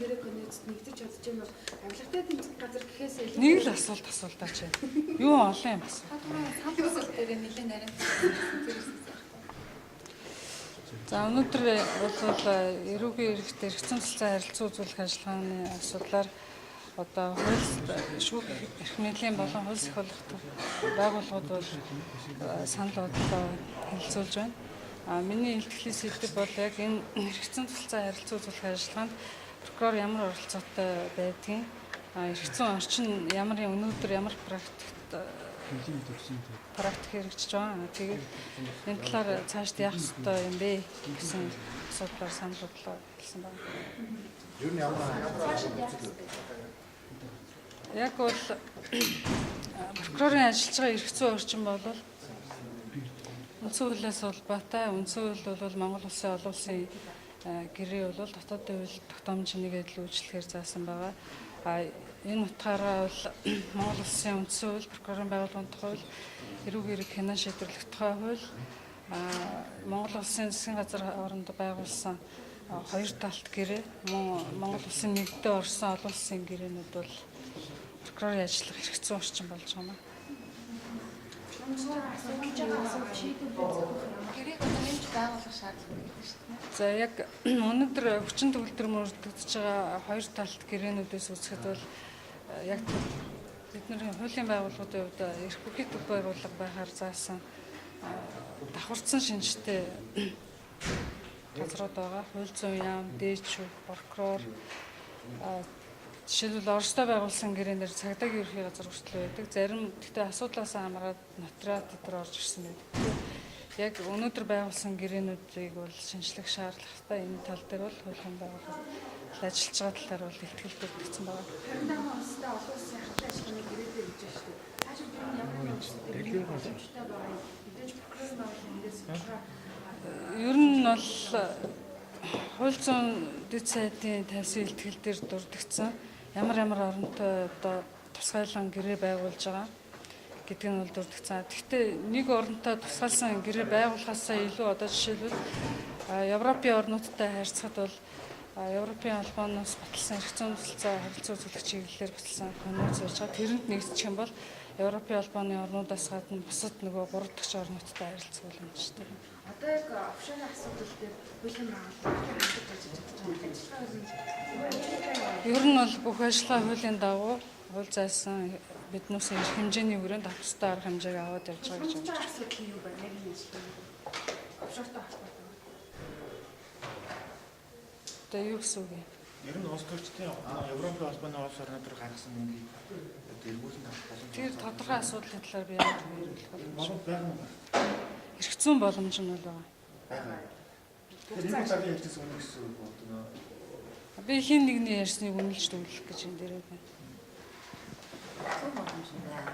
гэрээ конец нэгдэж чадж юм уу? Авилгатай тэмцэх газар гэхээс илүү нэг л асуултаач. Юу олон юм асуу. Хамт дээр нэлээд нарийн зэрэгсэн. За өнөөдөр бол эрүүгийн иргэд эргэцэн цэцэн харилцаа үзүүлэх ажиллагааны асуудлаар одоо хууль шүүх эрх мэдлийн болон хууль сахиулах байгууллагууд бол санал бодлоо хэлэлцүүлж байна. Миний хэлтгэлийн сэдэв бол яг энэ эргэцэн цэцэн харилцаа үзүүлэх ажиллагаанд прокурор ямар оролцоотой байдгийг, эргэцэн орчин өнөөдөр ямар практик хэрэгжиж байгаа. Тэгээд энэ талаар цаашд яах ёстой юм бэ гэсэн асуудлаар санал бодлоо хэлсэн байна. Юу нь ямар Яг бол прокурорын ажиллаж байгаа эргэцэн орчин бол үндсэн хуулиас улбаатай. Үндсэн хууль бол Монгол улсын олон улсын гэрээ бол дотоодын хууль тогтоомжийг адил үйлчлэхээр заасан байгаа. Энэ утгаараа бол Монгол улсын үндсэн хууль, прокурорын байгууллагын хууль, эрүүгийн хэрэг хянан шийдвэрлэх тухай хууль, Монгол улсын засгийн газар хоорондоо байгуулсан хоёр талт гэрээ, Монгол улсын нэгдээ орсон олон улсын гэрээнүүд бол прокурорын ажиллах хэрэгцээ орчин болж байгаа юм. Гэрээ хэмжиж байгуулах шаардлага байдаг шүү дээ. За яг өнөөдөр хүчин төгөлдөр мөрөгдөж байгаа хоёр талт гэрээнүүдээс үзэхэд бол яг бидний хуулийн байгууллагуудын хувьд эрх бүхий төв байгууллага байхаар заасан давхарцсан шинжтэй газрууд байгаа. Хууль зүйн яам, дээд шүүх, прокурор, жишээлбэл Оростой байгуулсан гэрээнээр цагдаагийн ерхий газар хүртэл байдаг. Зарим гэхдээ асуудлаас хамаарат нотариат дотор орж ирсэн байдаг. Яг өнөөдөр байгуулсан гэрээнүүдийг бол шинжлэх шаардлагатай. Энэ тал дээр бол хуулийн байгууллага ажиллаж байгаа талаар бол ихтгэл төрүүлсэн байна. Харин Оростой олон улсын хамт ажиллагааны гэрээтэй гэж байна шүү дээ. Цааш бид ямар нэгэн зүйлтэй боломжтой байгаа юм. Мэдээж прокурор байгууллагын эндээс Ер нь бол хууль зүйн дэд сайдын тавьсан ихтгэл дээр дурдгдсан ямар оронтой одоо тусгайлан гэрээ байгуулж байгаа гэдэг нь бол дурдгцсан. Гэхдээ нэг оронтой тусгаалсан гэрээ байгуулахаасаа илүү одоо жишээлбэл Европын орнуудтай харьцахад бол Европын албаноос баталсан эрх зүйн төлөлцөө харилцаа үзүүлэх чиглэлээр баталсан конвенц байж байгаа. Тэрэнд нэгдчих юм бол Европын албаны орнуудаас гадна бусад нөгөө 3 дахь орнуудтай харилцах боломжтой. одоо яг офшорын асуудал дээр хуулийн байгууллагын ажиллаж байгаа. Ер нь бол бүх ажиллагаа хуулийн дагуу хууль заасан биднээс эрх хэмжээний хүрээнд авах ёстой арга хэмжээг аваад явж байгаа гэж Офшорын асуудал юу байна? Яг энэ офшортой холбоотой. одоо юу гэсэн үг юм? Ер нь улс төрчдийн Европын холбооны улс орнууд руу гаргасан мөнгийг эргүүлэн авах боломж. Тэр тодорхой асуудлын талаар би яаж хэлэх боломж байна уу? эрх зүйн боломж нь бол байгаа. Байгаа. Тэгэхээр энэ цагийн хэлжсэн үнэ гэсэн үг байна. Би хин нэгний ярьсныг үнэлж төвлөх гэж энэ дээр байна. Зөв боломж байна.